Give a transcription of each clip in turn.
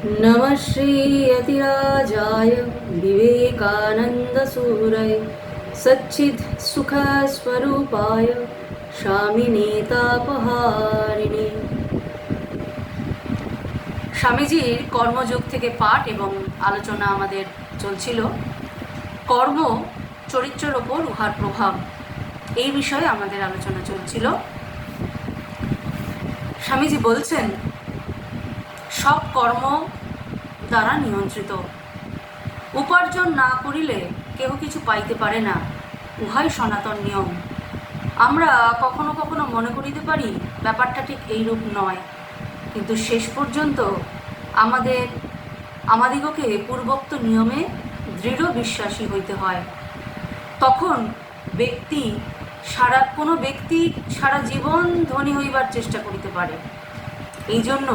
नमः श्रीयतिराजाय विवेकानन्दसूरये सच्चित्सुखस्वरूपाय স্বামীনেতাপহারিণী। স্বামীজির কর্মযোগ থেকে পাঠ এবং আলোচনা আমাদের চলছিল। কর্ম চরিত্রের ওপর উহার প্রভাব, এই বিষয়ে আমাদের আলোচনা চলছিল। স্বামীজি বলছেন, সব কর্ম দ্বারা নিয়ন্ত্রিত। উপার্জন না করিলে কেহ কিছু পাইতে পারে না, উহাই সনাতন নিয়ম। আমরা কখনো কখনো মনে করিতে পারি ব্যাপারটা ঠিক এইরূপ নয়, কিন্তু শেষ পর্যন্ত আমাদিগকে পূর্বোক্ত নিয়মে দৃঢ় বিশ্বাসী হইতে হয়। তখন কোনো ব্যক্তি সারা জীবন ধনী হইবার চেষ্টা করিতে পারে, এই জন্য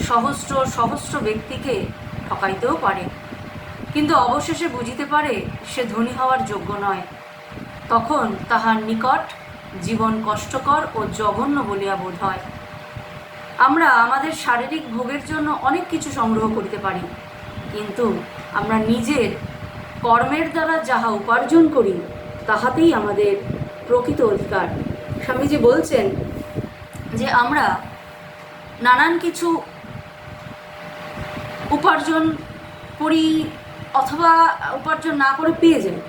সহস্র সহস্র ব্যক্তিকে ঠকাইতেও পারে, কিন্তু অবশেষে বুঝিতে পারে সে ধনী হওয়ার যোগ্য নয়। তখন তাহার নিকট জীবন কষ্টকর ও জঘন্য বলিয়া বোধ হয়। আমরা আমাদের শারীরিক ভোগের জন্য অনেক কিছু সংগ্রহ করিতে পারি, কিন্তু আমরা নিজের কর্মের দ্বারা যাহা উপার্জন করি তাহাতেই আমাদের প্রকৃত অধিকার। স্বামীজি বলছেন যে আমরা নানান কিছু উপার্জন করি অথবা উপার্জন না করে পেয়ে যাই,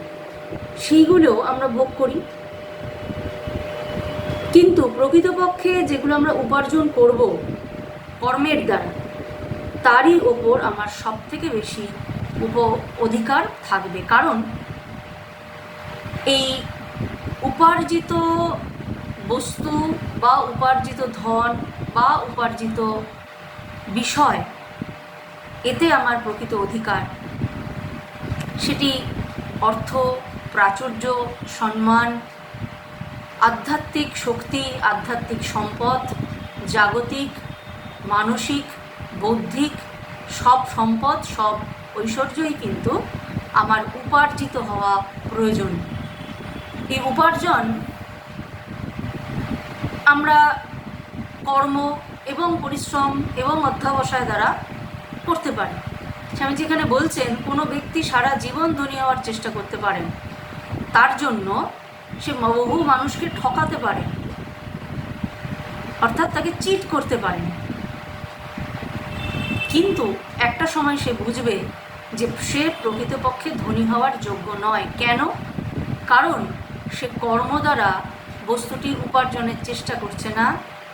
সেইগুলো আমরা ভোগ করি, কিন্তু প্রকৃতপক্ষে যেগুলো আমরা উপার্জন করব কর্মের দ্বারা, তারই ওপর আমার সব থেকে বেশি অধিকার থাকবে। কারণ এই উপার্জিত বস্তু বা উপার্জিত ধন বা উপার্জিত বিষয়, এতে আমার প্রকৃত অধিকার। সেটি অর্থ, প্রাচুর্য, সম্মান, আধ্যাত্মিক শক্তি, আধ্যাত্মিক সম্পদ, জাগতিক, মানসিক, বৌদ্ধিক সব সম্পদ, সব ঐশ্বর্যই কিন্তু আমার উপার্জিত হওয়া প্রয়োজন। এই উপার্জন আমরা কর্ম এবং পরিশ্রম এবং অধ্যবসায় দ্বারা করতে পারি। স্বামীজি এখানে বলছেন, কোনো ব্যক্তি সারা জীবন ধনী হওয়ার চেষ্টা করতে পারেন, তার জন্য সে বহু মানুষকে ঠকাতে পারে, অর্থাৎ তাকে চিট করতে পারে, কিন্তু একটা সময় সে বুঝবে যে সে প্রকৃতপক্ষে ধনী হওয়ার যোগ্য নয়। কেন? কারণ সে কর্ম দ্বারা বস্তুটি উপার্জনের চেষ্টা করছে না,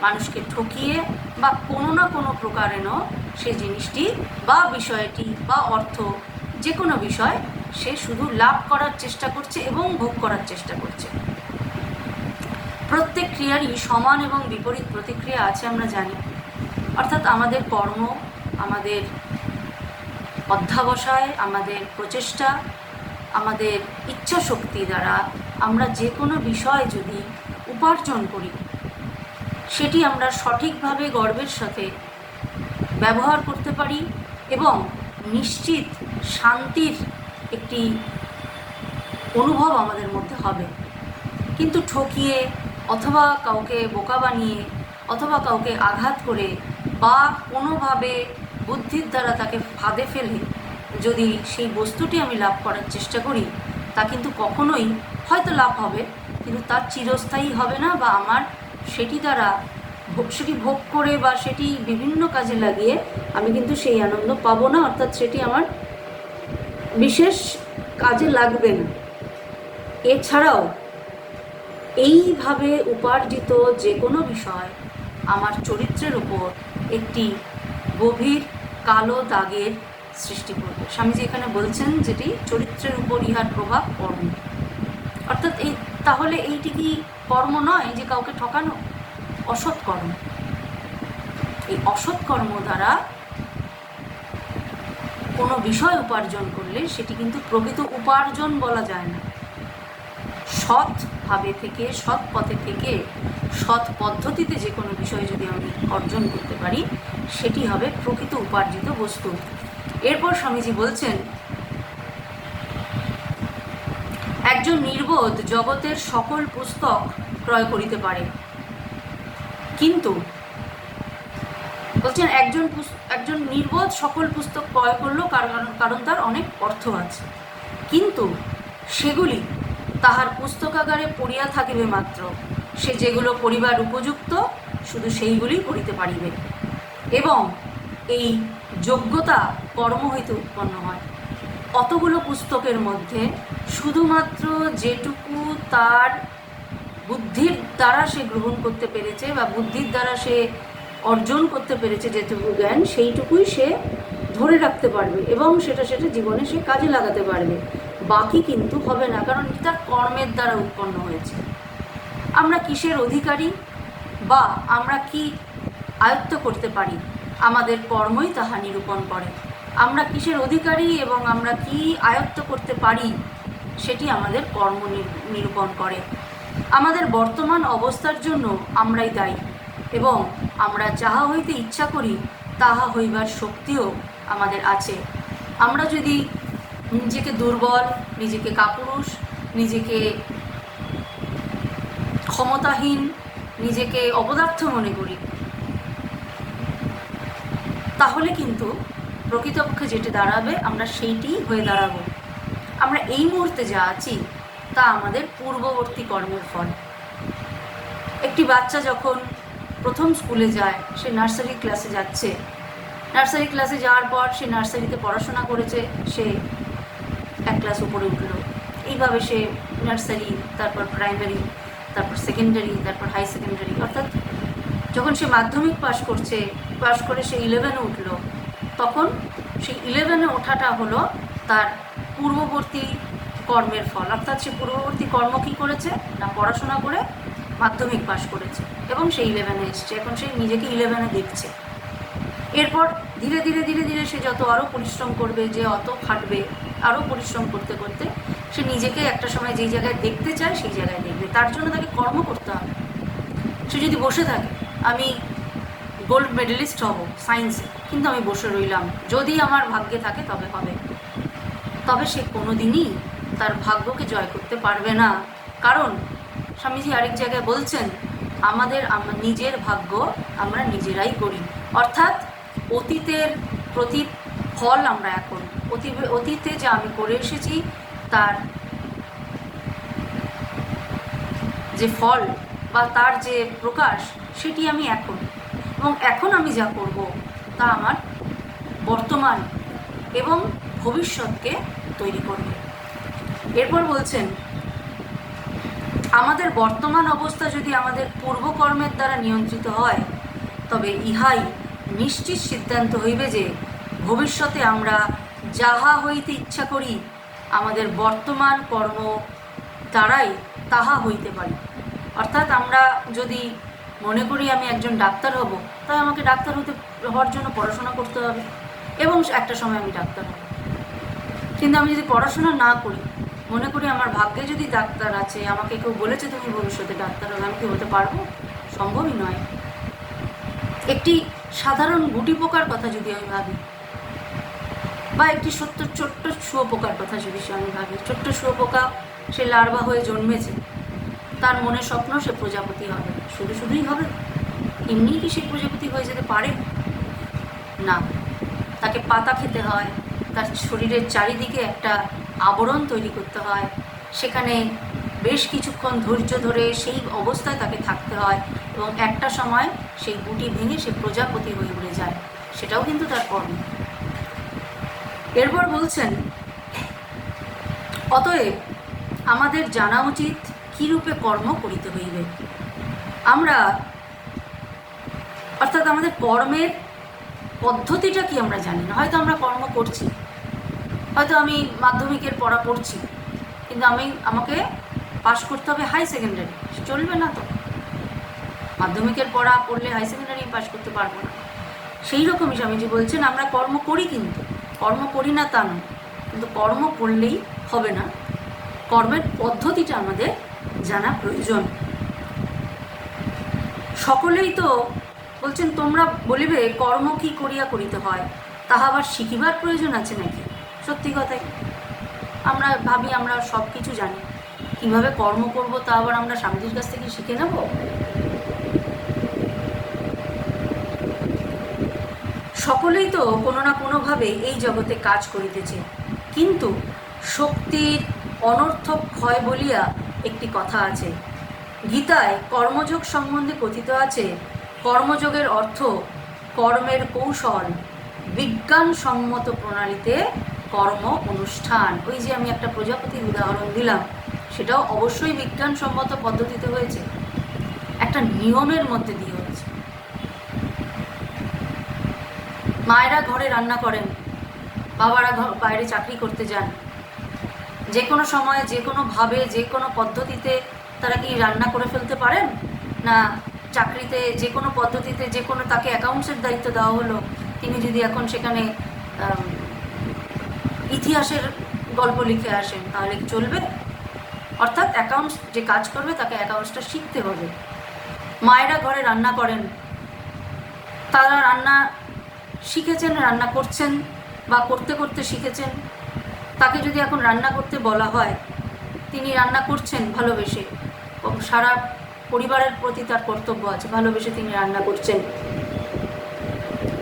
মানুষকে ঠকিয়ে বা কোনো না কোনো প্রকারেণ সে জিনিসটি বা বিষয়টি বা অর্থ, যে কোনো বিষয় সে শুধু লাভ করার চেষ্টা করছে এবং ভোগ করার চেষ্টা করছে। প্রত্যেক ক্রিয়ারই সমান এবং বিপরীত প্রতিক্রিয়া আছে, আমরা জানি। অর্থাৎ আমাদের কর্ম, আমাদের অধ্যবসায়, আমাদের প্রচেষ্টা, আমাদের ইচ্ছা শক্তি দ্বারা আমরা যে কোনো বিষয় যদি উপার্জন করি, সেটি আমরা সঠিকভাবে গর্বের সাথে ব্যবহার করতে পারি এবং নিশ্চিত শান্তির একটি অনুভব আমাদের মধ্যে হবে। কিন্তু ঠকিয়ে অথবা কাউকে বোকা বানিয়ে অথবা কাউকে আঘাত করে বা কোনোভাবে বুদ্ধির দ্বারা তাকে ফাঁদে ফেলে যদি সেই বস্তুটি আমি লাভ করার চেষ্টা করি, তা কিন্তু কখনোই হয়তো লাভ হবে, কিন্তু তার চিরস্থায়ী হবে না, বা আমার সেটি দ্বারা সেটি ভোগ করে বা সেটি বিভিন্ন কাজে লাগিয়ে আমি কিন্তু সেই আনন্দ পাবো না, অর্থাৎ সেটি আমার বিশেষ কাজে লাগবে না। এছাড়াও এইভাবে উপার্জিত যে কোনো বিষয় আমার চরিত্রের উপর একটি গভীর কালো দাগের সৃষ্টি করবে। স্বামীজি এখানে বলছেন যেটি চরিত্রের উপর ইহার প্রভাব কর্ম, অর্থাৎ তাহলে এইটি কি কর্ম নয় যে কাউকে ঠকানো? অসৎ কর্ম। এই অসৎ কর্ম দ্বারা কোনো বিষয় উপার্জন করলে সেটি কিন্তু প্রকৃত উপার্জন বলা যায় না। সৎভাবে থেকে, সৎ পথে থেকে, সৎ পদ্ধতিতে যে কোনো বিষয় যদি আমি অর্জন করতে পারি, সেটি হবে প্রকৃত উপার্জিত বস্তু। এরপর স্বামীজি বলছেন, একজন নির্বোধ জগতের সকল পুস্তক ক্রয় করিতে পারে, কিন্তু বলছেন একজন নির্বোধ সকল পুস্তক ক্রয় করলো, কারণ তার অনেক অর্থ আছে, কিন্তু সেগুলি তাহার পুস্তকাগারে পড়িয়া থাকিবে মাত্র। সে যেগুলো পড়িবার উপযুক্ত শুধু সেইগুলি পড়িতে পারিবে, এবং এই যোগ্যতা কর্ম হইতে উৎপন্ন হয়। অতগুলো পুস্তকের মধ্যে শুধুমাত্র যেটুকু তার বুদ্ধির দ্বারা সে গ্রহণ করতে পেরেছে বা বুদ্ধির দ্বারা সে অর্জন করতে পেরেছে যেটুকু জ্ঞান, সেইটুকুই সে ধরে রাখতে পারবে এবং সেটা জীবনে সে কাজে লাগাতে পারবে। বাকি কিন্তু হবে না, কারণ তার কর্মের দ্বারা উৎপন্ন হয়েছে। আমরা কিসের অধিকারী বা আমরা কি আয়ত্ত করতে পারি, আমাদের কর্মই তাহা নিরূপণ করে। আমরা কিসের অধিকারী এবং আমরা কি আয়ত্ত করতে পারি, সেটি আমাদের কর্ম নিরূপণ করে। আমাদের বর্তমান অবস্থার জন্য আমরাই দায়ী, এবং আমরা যাহা হইতে ইচ্ছা করি তাহা হইবার শক্তিও আমাদের আছে। আমরা যদি নিজেকে দুর্বল, নিজেকে কাপুরুষ, নিজেকে ক্ষমতাহীন, নিজেকে অপদার্থ মনে করি, তাহলে কিন্তু প্রকৃতপক্ষে যেটা দাঁড়াবে আমরা সেইটিই হয়ে দাঁড়াবো। আমরা এই মুহূর্তে যা আছি তা আমাদের পূর্ববর্তী কর্মের ফল। একটি বাচ্চা যখন প্রথম স্কুলে যায়, সে নার্সারি ক্লাসে যাচ্ছে, নার্সারি ক্লাসে যাওয়ার পর সে নার্সারিতে পড়াশোনা করেছে, সে এক ক্লাস উপরে উঠলো, এইভাবে সে নার্সারি, তারপর প্রাইমারি, তারপর সেকেন্ডারি, তারপর হাই সেকেন্ডারি, অর্থাৎ যখন সে মাধ্যমিক পাশ করে সে 11-এ উঠলো, তখন সেই 11-এ ওঠাটা হলো তার পূর্ববর্তী কর্মের ফল। অর্থাৎ সে পূর্ববর্তী কর্ম কী করেছে না, পড়াশোনা করে মাধ্যমিক পাশ করেছে এবং সে 11-এ এসছে, এখন সে নিজেকে 11-এ দেখছে। এরপর ধীরে ধীরে ধীরে ধীরে সে যত আরও পরিশ্রম করবে, যে অত খাটবে, আরও পরিশ্রম করতে করতে সে নিজেকে একটা সময় যেই জায়গায় দেখতে চায় সেই জায়গায় দেখবে। তার জন্য তাকে কর্ম করতে হবে। সে যদি বসে থাকে, আমি গোল্ড মেডেলিস্ট হব সায়েন্সে, কিন্তু আমি বসে রইলাম, যদি আমার ভাগ্যে থাকে তবে হবে, তবে সে কোনো দিনই তার ভাগ্যকে জয় করতে পারবে না। কারণ স্বামীজি আরেক জায়গায় বলছেন, আমাদের নিজের ভাগ্য আমরা নিজেরাই করি। অর্থাৎ অতীতের প্রতিফল আমরা এখন, অতীতে যা আমি করে এসেছি তার যে ফল বা তার যে প্রকাশ, সেটি আমি এখন, এবং এখন আমি যা করব তা আমার বর্তমান এবং ভবিষ্যৎকে তৈরি করবে। এরপর বলছেন, আমাদের বর্তমান অবস্থা যদি আমাদের পূর্বকর্মের দ্বারা নিয়ন্ত্রিত হয়, তবে ইহাই নিশ্চিত সিদ্ধান্ত হইবে যে ভবিষ্যতে আমরা যাহা হইতে ইচ্ছা করি আমাদের বর্তমান কর্ম দ্বারাই তাহা হইতে পারি। অর্থাৎ আমরা যদি মনে করি আমি একজন ডাক্তার হব, তাই আমাকে ডাক্তার হওয়ার জন্য পড়াশোনা করতে হবে এবং একটা সময় আমি ডাক্তার হব। কিন্তু আমি যদি পড়াশোনা না করি, মনে করি আমার ভাগ্যে যদি ডাক্তার আছে, আমাকে কেউ বলেছে তুমি ভবিষ্যতে ডাক্তার হবে, আমি কি হতে পারবো? সম্ভবই নয়। একটি সাধারণ গুটি পোকার কথা যদি আমি ভাবি, বা একটি ছোট্ট শুয়োপোকার কথা যদি আমি ভাবি, ছোট্ট শুয়োপোকা সে লার্ভা হয়ে জন্মেছে, তার মনে স্বপ্ন সে প্রজাপতি হবে। শুধুই হবে? এমনিই কি সে প্রজাপতি হয়ে যেতে পারে? না, তাকে পাতা খেতে হয়, তার শরীরের চারিদিকে একটা আবরণ তৈরি করতে হয়, সেখানে বেশ কিছুক্ষণ ধৈর্য ধরে সেই অবস্থায় তাকে থাকতে হয়, এবং একটা সময় সেই গুটি ভেঙে সে প্রজাপতি হয়ে উড়ে যায়। সেটাও কিন্তু তার কর্ম। এরপর বলছেন, অতএব আমাদের জানা উচিত কী রূপে কর্ম করিতে হইবে। আমরা অর্থাৎ আমাদের কর্মের পদ্ধতিটা কি আমরা জানি না। হয়তো আমরা কর্ম করছি, হয়তো আমি মাধ্যমিকের পড়া পড়ছি, কিন্তু আমাকে পাশ করতে হবে হাই সেকেন্ডারি, চলবে না তো। মাধ্যমিকের পড়া পড়লে হাই সেকেন্ডারি পাশ করতে পারবো না। সেই রকমই স্বামীজি বলছেন, আমরা কর্ম করি, কিন্তু কর্ম করি না তা নয়, কিন্তু কর্ম করলেই হবে না, কর্মের পদ্ধতিটা আমাদের জানা প্রয়োজন। সকলেই তো বলছেন, তোমরা বলিবে কর্ম কি করিয়া করিতে হয়, তাহা আবার শিখিবার প্রয়োজন আছে নাকি? সত্যি কথাই, আমরা ভাবি আমরা সব কিছু জানি, কীভাবে কর্ম করব তা আবার আমরা স্বামীজির কাছ থেকে শিখে নেব? সকলেই তো কোনো না কোনোভাবে এই জগতে কাজ করিতেছে, কিন্তু শক্তির অনর্থক ক্ষয় বলিয়া একটি কথা আছে। গীতায় কর্মযোগ সম্বন্ধে কথিত আছে, কর্মযোগের অর্থ কর্মের কৌশল, বিজ্ঞানসম্মত প্রণালীতে কর্ম অনুষ্ঠান। ওই যে আমি একটা প্রজাপতির উদাহরণ দিলাম, সেটাও অবশ্যই বিজ্ঞানসম্মত পদ্ধতিতে হয়েছে, একটা নিয়মের মধ্যে দিয়ে হয়েছে। মায়েরা ঘরে রান্না করেন, বাবারা বাইরে চাকরি করতে যান, যে কোনো সময়ে যে কোনোভাবে যে কোনো পদ্ধতিতে তারা কি রান্না করে ফেলতে পারেন না? চাকরিতে যে কোনো পদ্ধতিতে যে কোনো তাকে অ্যাকাউন্টসের দায়িত্ব দেওয়া হলো, তিনি যদি এখন সেখানে ইতিহাসের গল্প লিখে আসেন তাহলে কি চলবে? অর্থাৎ অ্যাকাউন্টস যে কাজ করবে তাকে অ্যাকাউন্টসটা শিখতে হবে। মায়েরা ঘরে রান্না করেন, তারা রান্না শিখেছেন, রান্না করছেন বা করতে করতে শিখেছেন। তাকে যদি এখন রান্না করতে বলা হয়, তিনি রান্না করছেন ভালোবেসে, সারা পরিবারের প্রতি তার কর্তব্য আছে, ভালোবেসে তিনি রান্না করছেন।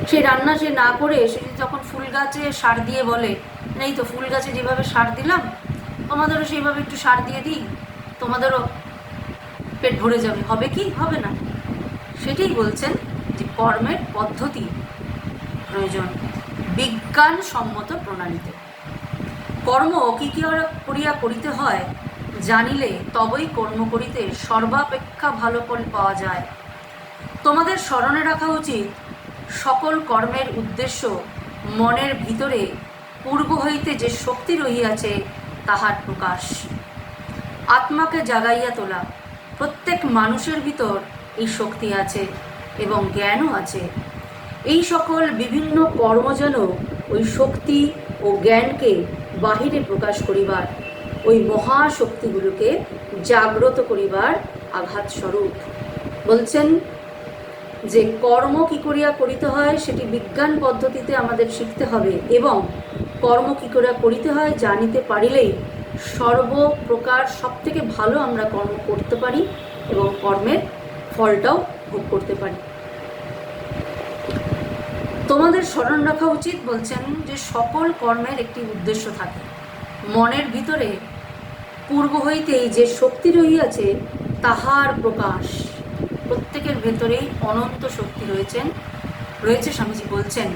সেই রান্না সে না করে সে যদি তখন ফুল গাছে সার দিয়ে বলে, এই তো ফুল গাছে যেভাবে সার দিলাম তোমাদেরও সেইভাবে একটু সার দিয়ে দিই, তোমাদেরও পেট ভরে যাবে, হবে কি? হবে না। সেটাই বলছেন যে কর্মের পদ্ধতি প্রয়োজন বিজ্ঞানসম্মত প্রণালীতে। কর্ম কি কি করিয়া করিতে হয় জানিলে তবেই কর্ম করিতে সর্বাপেক্ষা ভালো ফল পাওয়া যায়। তোমাদের স্মরণে রাখা উচিত, সকল কর্মের উদ্দেশ্য মনের ভিতরে পূর্ব হইতে যে শক্তি রহিয়াছে তাহার প্রকাশ। আত্মাকে জাগাইয়া তোলা। প্রত্যেক মানুষের ভিতর এই শক্তি আছে এবং জ্ঞানও আছে। এই সকল বিভিন্ন কর্ম যেন ওই শক্তি ও জ্ঞানকে বাহিরে প্রকাশ করিবার, ওই মহাশক্তিগুলোকে জাগ্রত করিবার আঘাত স্বরূপ। বলছেন যে কর্ম কি করিয়া করিতে হয় সেটি বিজ্ঞান পদ্ধতিতে আমাদের শিখতে হবে, এবং কর্ম কি করিয়া করিতে হয় জানিতে পারিলেই সর্বপ্রকার সবথেকে ভালো আমরা কর্ম করতে পারি এবং কর্মের ফলটাও ভোগ করতে পারি। তোমাদের স্মরণ রাখা উচিত, বলছেন যে সকল কর্মের একটি উদ্দেশ্য থাকে। মনের ভিতরে পূর্ব হইতেই যে শক্তি রহিয়াছে তাহার প্রকাশ। প্রত্যেকের ভেতরেই অনন্ত শক্তি রয়েছে স্বামীজি বলছেন।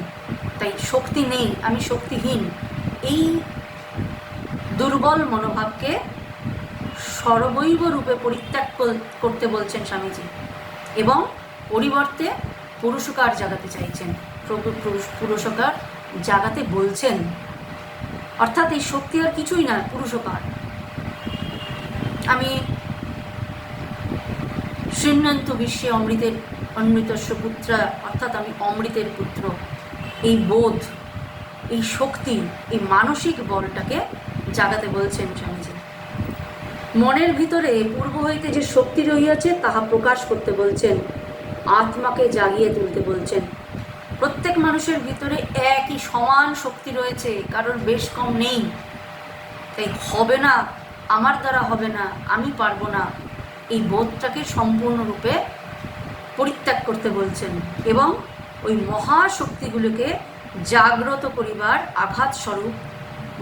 তাই শক্তি নেই, আমি শক্তিহীন, এই দুর্বল মনোভাবকে সর্বৈব রূপে পরিত্যাগ করতে বলছেন স্বামীজি, এবং পরিবর্তে পুরুষকার জাগাতে চাইছেন, পুরুষকার জাগাতে বলছেন। অর্থাৎ এই শক্তি আর কিছুই না, পুরুষকার। আমি শৃণ্বন্তু বিশ্বে অমৃতের অমৃতস্য পুত্রা, অর্থাৎ আমি অমৃতের পুত্র, এই বোধ, এই শক্তি, এই মানসিক বলটাকে জাগাতে বলছেন স্বামীজি। মনের ভিতরে পূর্ব হইতে যে শক্তি রহিয়াছে তাহা প্রকাশ করতে বলছেন, আত্মাকে জাগিয়ে তুলতে বলছেন। প্রত্যেক মানুষের ভিতরে একই সমান শক্তি রয়েছে, কারোর বেশ কম নেই। তাই হবে না, আমার দ্বারা হবে না, আমি পারবো না, এই বোধটাকে সম্পূর্ণরূপে পরিত্যাগ করতে বলছেন, এবং ওই মহাশক্তিগুলোকে জাগ্রত করিবার আঘাত স্বরূপ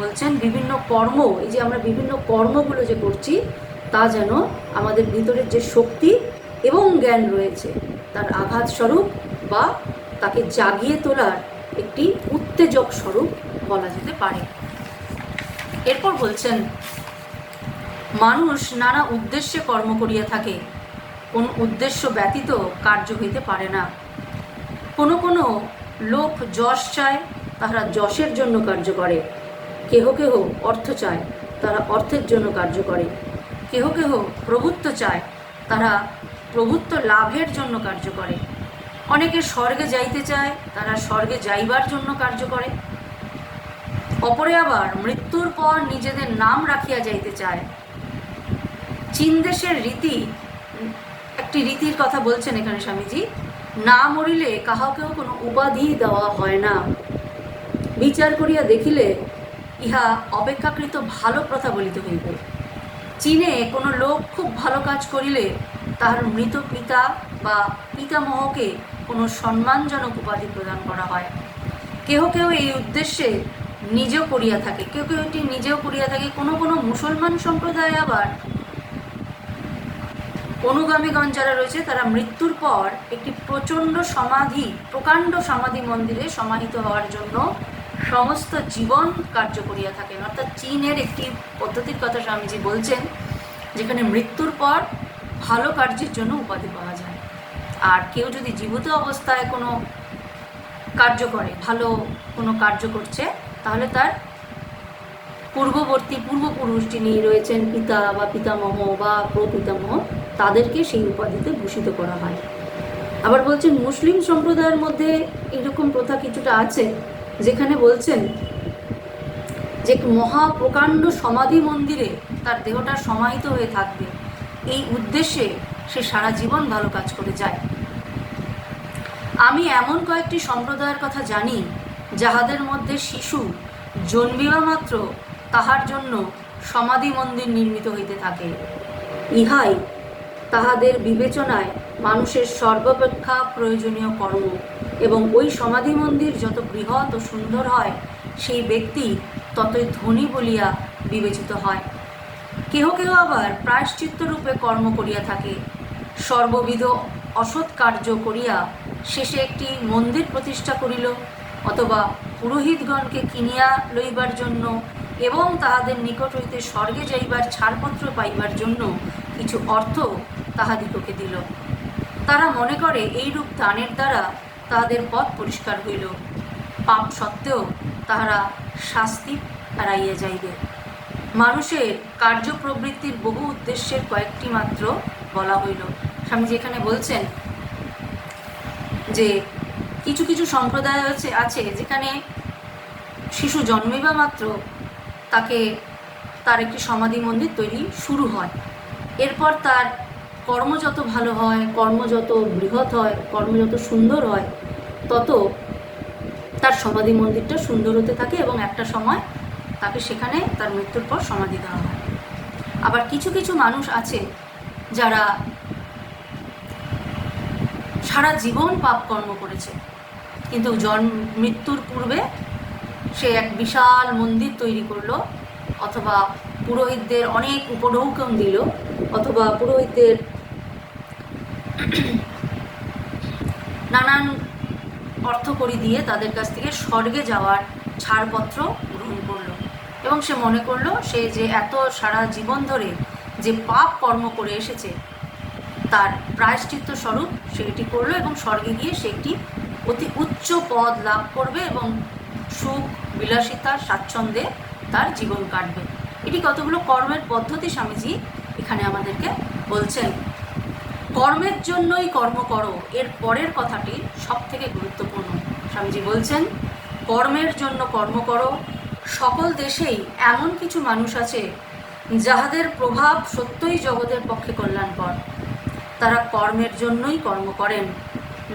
বলছেন বিভিন্ন কর্ম, এই যে আমরা বিভিন্ন কর্মগুলো যে করছি তা যেন আমাদের ভিতরের যে শক্তি এবং জ্ঞান রয়েছে তার আঘাত স্বরূপ বা তাকে জাগিয়ে তোলার একটি উত্তেজক স্বরূপ বলা যেতে পারে। এরপর বলছেন, মানুষ নানা উদ্দেশ্যে কর্ম করিয়া থাকে, কোন উদ্দেশ্য ব্যতীত কার্য হইতে পারে না। কোনো কোনো লোক যশ চায়, তাহারা যশের জন্য কার্য করে। কেহ কেহ অর্থ চায়, তারা অর্থের জন্য কার্য করে। কেহ কেহ প্রভুত্ব চায়, তারা প্রভুত্ব লাভের জন্য কার্য করে। অনেকে স্বর্গে যাইতে চায়, তারা স্বর্গে যাইবার জন্য কার্য করে। অপরে আবার মৃত্যুর পর নিজেদের নাম রাখিয়া যাইতে চায়। চীন দেশের রীতি, একটি রীতির কথা বলছেন এখানে স্বামীজি, না মরিলে কাহাকেও কোনো উপাধি দেওয়া হয় না। বিচার করিয়া দেখিলে ইহা অপেক্ষাকৃত ভালো প্রথা বলিতে হইবে। চীনে কোনো লোক খুব ভালো কাজ করিলে তাহার মৃত পিতা বা পিতামহকে কোনো সম্মানজনক উপাধি প্রদান করা হয়। কেহ কেউ এই উদ্দেশ্যে নিজেও করিয়া থাকে, কেউ কেউ এটি নিজেও করিয়া থাকে। কোনো কোনো মুসলমান সম্প্রদায় আবার অনুগামীগণ যারা রয়েছে তারা মৃত্যুর পর একটি প্রকাণ্ড সমাধি মন্দিরে সমাহিত হওয়ার জন্য সমস্ত জীবন কার্য করিয়া থাকেন। অর্থাৎ চীনের একটি পদ্ধতির কথা স্বামীজি বলছেন, যেখানে মৃত্যুর পর ভালো কার্যের জন্য উপাধি পাওয়া যায়। আর কেউ যদি জীবিত অবস্থায় কোনো কার্য করে, ভালো কোনো কার্য করছে, তাহলে তার পূর্বপুরুষ যিনি রয়েছেন, পিতা বা পিতামহ বা প্রপিতামহ, তাদেরকে সেই উপাধিতে ভূষিত করা হয়। আবার বলছেন মুসলিম সম্প্রদায়ের মধ্যে এরকম প্রথা কিছুটা আছে, যেখানে বলছেন যে মহাপ্রকাণ্ড সমাধি মন্দিরে তার দেহটা সমাহিত হয়ে থাকবে, এই উদ্দেশ্যে সে সারা জীবন ভালো কাজ করে যায়। আমি এমন কয়েকটি সম্প্রদায়ের কথা জানি, যাহাদের মধ্যে শিশু জন্মিবা মাত্র তাহার জন্য সমাধি মন্দির নির্মিত হইতে থাকে। ইহাই তাহাদের বিবেচনায় মানুষের সর্বাপেক্ষা প্রয়োজনীয় কর্ম, এবং ওই সমাধি মন্দির যত বৃহৎ ও সুন্দর হয়, সেই ব্যক্তি ততই ধনী বলিয়া বিবেচিত হয়। কেহ কেহ আবার প্রায়শ্চিত্তরূপে কর্ম করিয়া থাকে। সর্ববিধ অসৎ কার্য করিয়া শেষে একটি মন্দির প্রতিষ্ঠা করিল, অথবা পুরোহিতগণকে কিনিয়া লইবার জন্য এবং তাহাদের নিকট হইতে স্বর্গে যাইবার ছাড়পত্র পাইবার জন্য কিছু অর্থ তাহাদিগকে দিল। তারা মনে করে এইরূপ দানের দ্বারা তাহাদের পথ পরিষ্কার হইল, পাপ সত্ত্বেও তাহারা শাস্তি এড়াইয়া যাইবে। মানুষের কার্যপ্রবৃত্তির বহু উদ্দেশ্যের কয়েকটি মাত্র বলা হইল। স্বামীজি এখানে বলছেন যে কিছু কিছু সম্প্রদায় আছে যেখানে শিশু জন্মিবা মাত্র তার একটি সমাধি মন্দির তৈরি শুরু হয়। এরপর তার কর্ম যত ভালো হয়, কর্ম যত বৃহৎ হয়, কর্ম যত সুন্দর হয়, তত তার সমাধি মন্দিরটা সুন্দর হতে থাকে, এবং একটা সময় তাকে সেখানে তার মৃত্যুর পর সমাধি দেওয়া হয়। আবার কিছু কিছু মানুষ আছে যারা সারা জীবন পাপ কর্ম করেছে, কিন্তু মৃত্যুর পূর্বে সে এক বিশাল মন্দির তৈরি করলো, অথবা পুরোহিতদের অনেক উপঢৌকন দিল, অথবা পুরোহিতদের নানান অর্থকড়ি দিয়ে তাদের কাছ থেকে স্বর্গে যাওয়ার ছাড়পত্র গ্রহণ করলো, এবং সে মনে করলো সে যে এত সারা জীবন ধরে যে পাপ কর্ম করে এসেছে তার প্রায়শ্চিত্ত স্বরূপ সে এটি করলো, এবং স্বর্গে গিয়ে সে একটি অতি উচ্চ পদ লাভ করবে এবং সুখ বিলাসিতা স্বাচ্ছন্দ্যে তার জীবন কাটবে। এটি কতগুলো কর্মের পদ্ধতি স্বামীজি এখানে আমাদেরকে বলছেন। কর্মের জন্যই কর্ম করো, এর পরের কথাটি সব থেকে গুরুত্বপূর্ণ। স্বামীজি বলছেন কর্মের জন্য কর্ম করো। সকল দেশেই এমন কিছু মানুষ আছে যাহাদের প্রভাব সত্যই জগতের পক্ষে কল্যাণকর। তারা কর্মের জন্যই কর্ম করেন,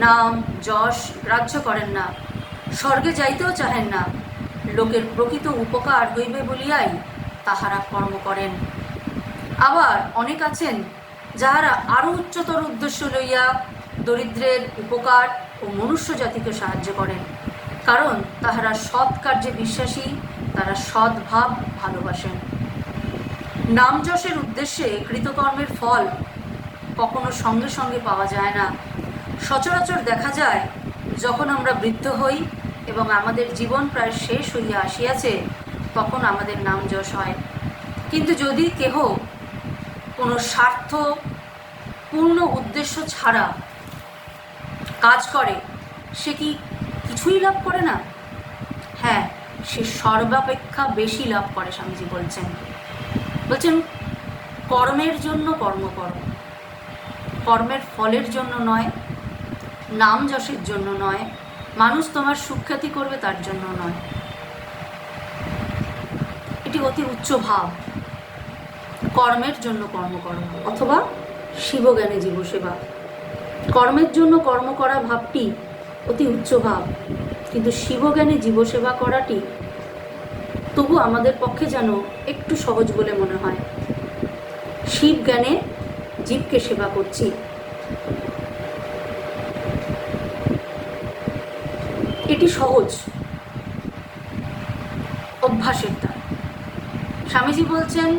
নাম যশ গ্রাহ্য করেন না, স্বর্গে যাইতেও চাহেন না, লোকের প্রকৃত উপকার হইবে বলিয়াই তাহারা কর্ম করেন। আবার অনেক আছেন যাহারা আরও উচ্চতর উদ্দেশ্য লইয়া দরিদ্রের উপকার ও মনুষ্য জাতিকে সাহায্য করেন, কারণ তাহারা সৎ কার্যে বিশ্বাসী, তারা সদ্ভাব ভালোবাসেন। নাম যশের উদ্দেশ্যে কৃতকর্মের ফল কখনো সঙ্গে সঙ্গে পাওয়া যায় না। সচরাচর দেখা যায় যখন আমরা বৃদ্ধ হই এবং আমাদের জীবন প্রায় শেষ হইয়া আসিয়াছে, তখন আমাদের নাম যশ হয়। কিন্তু যদি কেহ কোনো স্বার্থ পূর্ণ উদ্দেশ্য ছাড়া কাজ করে, সে কি কিছুই লাভ করে না? হ্যাঁ, সে সর্বাপেক্ষা বেশি লাভ করে। স্বামীজি বলছেন কর্মের জন্য কর্ম করো, কর্মের ফলের জন্য নয়, নাম যশের জন্য নয়, মানুষ তোমার সুখ্যাতি করবে তার জন্য নয়। এটি অতি উচ্চ ভাব। কর্মের জন্য কর্ম করো, অথবা শিবজ্ঞানে জীবসেবা। কর্মের জন্য কর্ম করা ভাবটি অতি উচ্চ ভাব, কিন্তু শিবজ্ঞানে জীবসেবা করাটি তবু আমাদের পক্ষে যেন একটু সহজ বলে মনে হয়। শিব জ্ঞানে জীবকে সেবা করছি। এটি সহজ অভ্যাসের দ্বারা। স্বামীজি বলছেন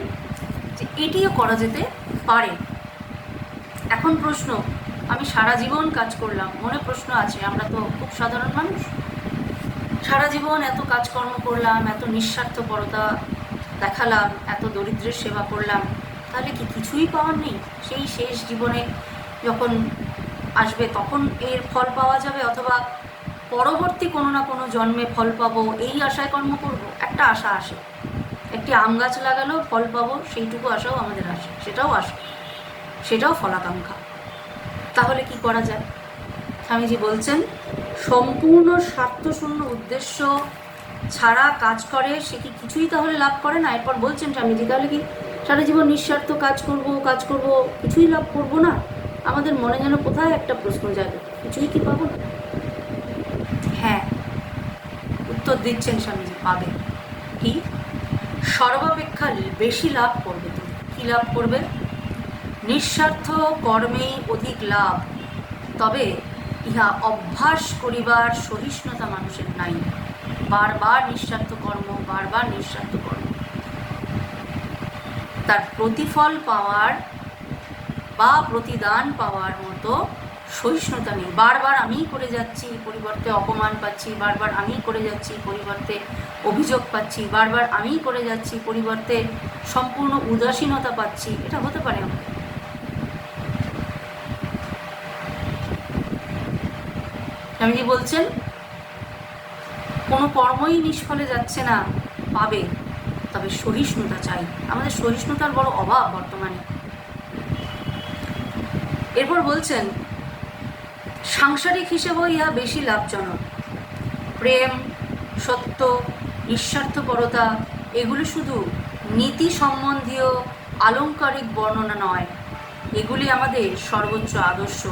যে এটিও করা যেতে পারে। এখন প্রশ্ন, আমি সারা জীবন কাজ করলাম, মনে প্রশ্ন আছে, আমরা তো খুব সাধারণ মানুষ, সারা জীবন এত কাজকর্ম করলাম, এত নিঃস্বার্থপরতা দেখালাম, এত দরিদ্রের সেবা করলাম, তাহলে কি কিছুই পাওয়ার নেই? সেই শেষ জীবনে যখন আসবে তখন এর ফল পাওয়া যাবে, অথবা পরবর্তী কোনো না কোনো জন্মে ফল পাবো এই আশায় কর্ম করব? একটা আশা আসে, একটি আম গাছ লাগালেও ফল পাবো সেইটুকু আশাও আমাদের আসে, সেটাও আসে, সেটাও ফলাকাঙ্ক্ষা। তাহলে কি করা যায়? স্বামীজি বলছেন সম্পূর্ণ স্বার্থশূন্য উদ্দেশ্য ছাড়া কাজ করে সে কি কিছুই তাহলে লাভ করে না? এরপর বলছেন স্বামীজি তাহলে কি সারা জীবন নিঃস্বার্থ কাজ করব, কিছুই লাভ করব না? আমাদের মনে যেন কোথায় একটা প্রশ্ন জাগে, কিছুই কি পাবো না? হ্যাঁ, উত্তর দিচ্ছেন স্বামীজি, পাবে। কি? সর্বাপেক্ষা বেশি লাভ করবে তুমি। কি লাভ করবে? নিঃস্বার্থ কর্মেই অধিক লাভ, তবে ইহা অভ্যাস করিবার সহিষ্ণুতা মানুষের নাই। বারবার নিঃস্বার্থ কর্ম, বারবার নিঃস্বার্থ কর্ম, তার প্রতিফল পাওয়ার বা প্রতিদান পাওয়ার মতো সহিষ্ণুতা নেই। বারবার আমি করে যাচ্ছি, পরিবর্তে অপমান পাচ্ছি, বারবার আমি করে যাচ্ছি, পরিবর্তে অভিযোগ পাচ্ছি, বারবার আমি করে যাচ্ছি, পরিবর্তে সম্পূর্ণ উদাসীনতা পাচ্ছি, এটা হতে পারে আমাদের। স্বামীজি বলছেন কোনো কর্মই নিষ্ফলে যাচ্ছে না, পাবে, তবে সহিষ্ণুতা চাই। আমাদের সহিষ্ণুতার বড় অভাব বর্তমানে। এরপর বলছেন সাংসারিক হিসেবেও ইহা বেশি লাভজনক। প্রেম, সত্য, নিঃস্বার্থপরতা এগুলি শুধু নীতি সম্বন্ধীয় আলংকারিক বর্ণনা নয়, এগুলি আমাদের সর্বোচ্চ আদর্শ।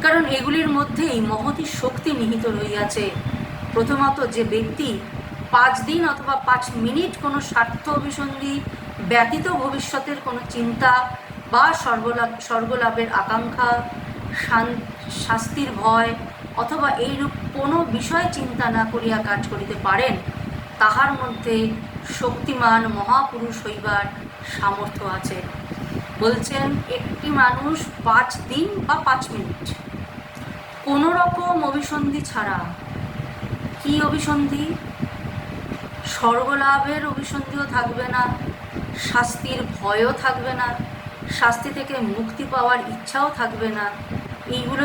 কারণ এগুলির মধ্যেই মহতী শক্তি নিহিত রইয়াছে। প্রথমত, যে ব্যক্তি 5 দিন অথবা 5 মিনিট কোনো স্বার্থ অভিসন্ধি ব্যতীত ভবিষ্যতের কোনো চিন্তা বা স্বর্গলাভের আকাঙ্ক্ষা, শাস্তির ভয় অথবা এইরূপ কোনো বিষয় চিন্তা না করিয়া কাজ করিতে পারেন, তাহার মধ্যে শক্তিমান মহাপুরুষ হইবার সামর্থ্য আছে। বলছেন একটি মানুষ 5 দিন বা 5 মিনিট কোনো রকম অভিসন্ধি ছাড়া, কি অভিসন্ধি? স্বর্গলাভের অভিসন্ধিও থাকবে না, শাস্তির ভয়ও থাকবে না, শাস্তি থেকে মুক্তি পাওয়ার ইচ্ছাও থাকবে না, এইগুলো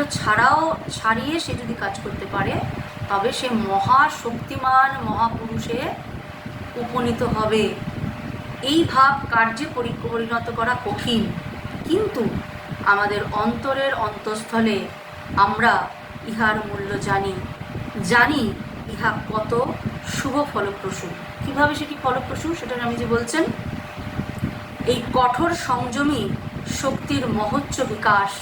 ছাড়িয়ে সে যদি কাজ করতে পারে, তবে সে মহাশক্তিমান মহাপুরুষে উপনীত হবে। এই ভাব কার্যে পরিণত করা কঠিন, কিন্তু আমাদের অন্তরের অন্তঃস্থলে আমরা ইহার মূল্য জানি ইহা কত শুভ ফলপ্রসূ। কীভাবে সেটি ফলপ্রসূ সেটা স্বামীজি বলছেন এই কঠোর সংযমী শক্তির মহোচ্চ বিকাশ।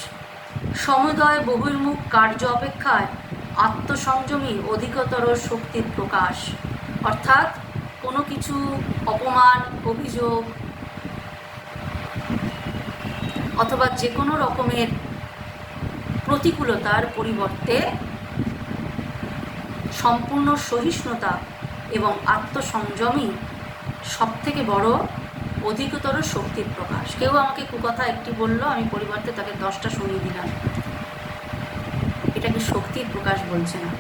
সমুদয় বহির্মুখ কার্য অপেক্ষায় আত্মসংযমী অধিকতর শক্তির প্রকাশ। অর্থাৎ কোনো কিছু অপমান, অভিযোগ অথবা যে কোনো রকমের প্রতিকূলতার পরিবর্তে সম্পূর্ণ সহিষ্ণুতা এবং আত্মসংযমই সবথেকে বড় অধিকতর শক্তির প্রকাশ। কেউ আমাকে কুকথা একটি বলল, আমি পরিবর্তে তাকে 10টা শুনিয়ে দিলাম, এটাকে শক্তির প্রকাশ বলছে না।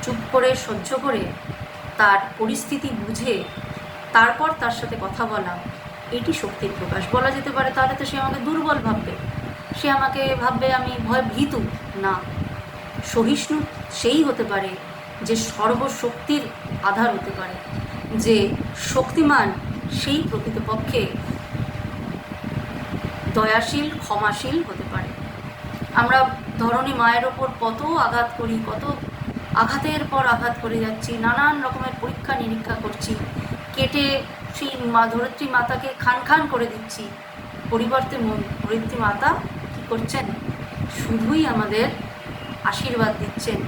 চুপ করে সহ্য করে তার পরিস্থিতি বুঝে তারপর তার সাথে কথা বলা, এটি শক্তির প্রকাশ বলা যেতে পারে। তাহলে তো সে আমাকে দুর্বল ভাববে, সে আমাকে ভাববে আমি ভীতু। না, সহিষ্ণু সেই হতে পারে যে সর্বশক্তির আধার হতে পারে, যে শক্তিমান সেই প্রকৃতপক্ষে দয়াশীল, ক্ষমাশীল হতে পারে। আমরা ধরণী মায়ের ওপর কত আঘাত করি, কত আঘাতের পর আঘাত করে যাচ্ছি, নানান রকমের পরীক্ষা নিরীক্ষা করছি, কেটে সেই ধরিত্রী মাতাকে খান করে দিচ্ছি। পরিবর্তে ধরিত্রী মাতা কী করছেন? শুধুই আমাদের আশীর্বাদ দিচ্ছেন,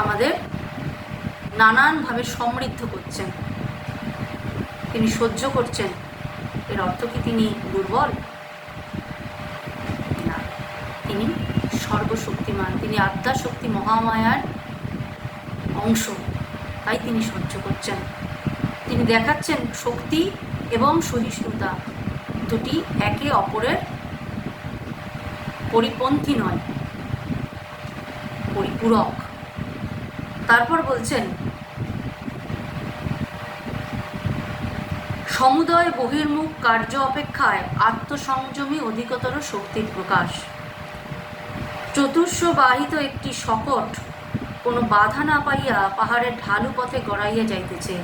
আমাদের নানানভাবে সমৃদ্ধ করছেন, তিনি সহ্য করছেন। এর অর্থ কি তিনি দুর্বল? না, তিনি সর্বশক্তিমান, তিনি আদ্যাশক্তি মহামায়ার অংশ, তাই তিনি সহ্য করছেন। তিনি দেখাচ্ছেন শক্তি এবং সহিষ্ণুতা দুটি একে অপরের পরিপন্থী নয়, পরিপূরক। তারপর বলছেন সমুদয় বহির্মুখ কার্য অপেক্ষায় আত্মসংযমী অধিকতর শক্তির প্রকাশ। চতুর্শ বাহিত একটি শকট কোনো বাধা না পাইয়া পাহাড়ের ঢালু পথে গড়াইয়া যাইতেছে,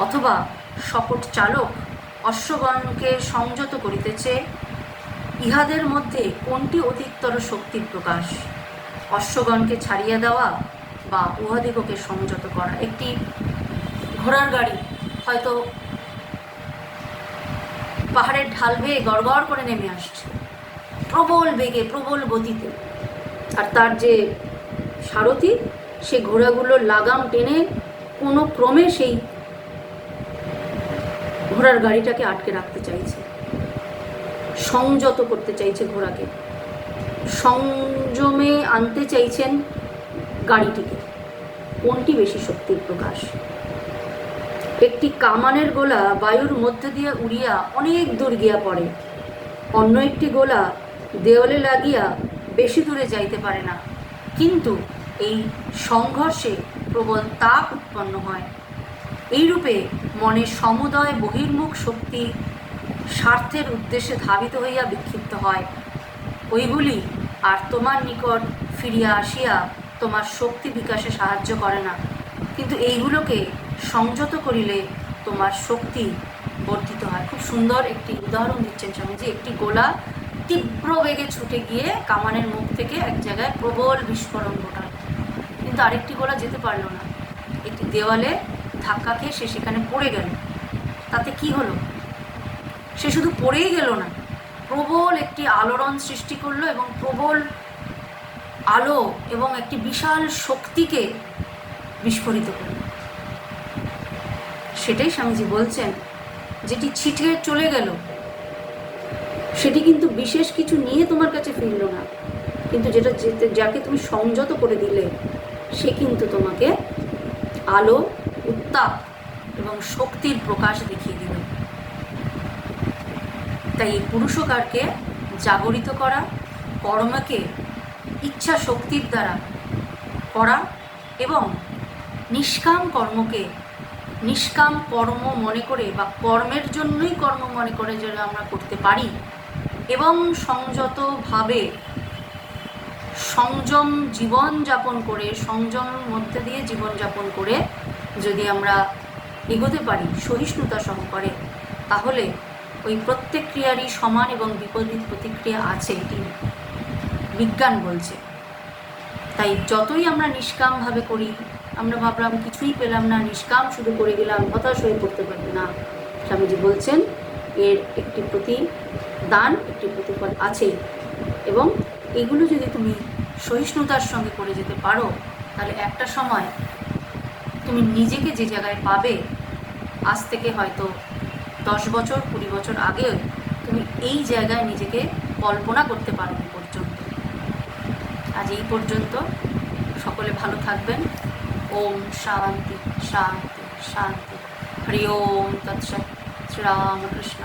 অথবা শকট চালক অশ্বগণকে সংযত করিতেছে, ইহাদের মধ্যে কোনটি অধিকতর শক্তির প্রকাশ? অশ্বগণকে ছাড়িয়া দেওয়া বা উহাদিগকে সংযত করা। একটি ঘোড়ার গাড়ি হয়তো পাহাড়ের ঢাল বেয়ে গড়গড় করে নেমে আসছে প্রবল বেগে, প্রবল গতিতে, আর তার যে সারথি সে ঘোড়াগুলোর লাগাম টেনে কোনো ক্রমে সেই ঘোড়ার গাড়িটাকে আটকে রাখতে চাইছে, সংযত করতে চাইছে, ঘোড়াকে সংযমে আনতে চাইছেন গাড়িটিকে। কোনটি বেশি শক্তির প্রকাশ? একটি কামানের গোলা বায়ুর মধ্যে দিয়ে উড়িয়া অনেক দূর গিয়া পড়ে, অন্য একটি গোলা দেওয়ালে লাগিয়া বেশি দূরে যাইতে পারে না, কিন্তু এই সংঘর্ষে প্রবল তাপ উৎপন্ন হয়। এইরূপে মনের সমুদয় বহির্মুখ শক্তি স্বার্থের উদ্দেশ্যে ধাবিত হইয়া বিক্ষিপ্ত হয়। ওইগুলি আর তোমার নিকট ফিরিয়া আসিয়া তোমার শক্তি বিকাশে সাহায্য করে না, কিন্তু এইগুলোকে সংযত করিলে তোমার শক্তি বর্ধিত হয়। খুব সুন্দর একটি উদাহরণ দিচ্ছেন স্বামীজি। একটি গোলা তীব্র বেগে ছুটে গিয়ে কামানের মুখ থেকে এক জায়গায় প্রবল বিস্ফোরণ ঘটায়, কিন্তু আরেকটি গোলা যেতে পারলো না, একটি দেওয়ালে ধাক্কা খেয়ে সে সেখানে পড়ে গেল। তাতে কি হলো? সে শুধু পড়েই গেল না, প্রবল একটি আলোড়ন সৃষ্টি করলো এবং প্রবল আলো এবং একটি বিশাল শক্তিকে বিস্ফোরিত করল। সেটাই স্বামীজি বলছেন, যেটি ছিটকে চলে গেল সেটি কিন্তু বিশেষ কিছু নিয়ে তোমার কাছে ফিরল না, কিন্তু যাকে তুমি সংযত করে দিলে সে কিন্তু তোমাকে আলো, উত্তাপ এবং শক্তির প্রকাশ দেখিয়ে দিল। তাই এই পুরুষকারকে জাগরিত করা, কর্মকে ইচ্ছা শক্তির দ্বারা করা এবং নিষ্কাম কর্মকে নিষ্কাম কর্ম মনে করে বা কর্মের জন্যই কর্ম মনে করে যদি আমরা করতে পারি এবং সংযতভাবে সংযম জীবনযাপন করে, সংযমের মধ্যে দিয়ে জীবনযাপন করে যদি আমরা এগোতে পারি সহিষ্ণুতা সহকারে, তাহলে ওই প্রত্যেক ক্রিয়ারই সমান এবং বিপরীত প্রতিক্রিয়া আছে, এটি বিজ্ঞান বলছে। তাই যতই আমরা নিষ্কামভাবে করি, আমরা ভাবলাম কিছুই পেলাম না, নিষ্কাম শুধু করে গেলাম, হতাশ হয়ে পড়তে পারবে না। স্বামীজি বলছেন এর একটি প্রতিদান, একটি প্রতিফল আছেই, এবং এগুলো যদি তুমি সহিষ্ণুতার সঙ্গে করে যেতে পারো, তাহলে একটা সময় তুমি নিজেকে যে জায়গায় পাবে, আজ থেকে হয়তো 10 বছর 20 বছর আগে তুমি এই জায়গায় নিজেকে কল্পনা করতে পারো পর্যন্ত। আজ এই পর্যন্ত, সকলে ভালো থাকবেন। ওম শান্তি শান্তি শান্তি। হরি ওম তৎসৎ। শ্রীরামকৃষ্ণ।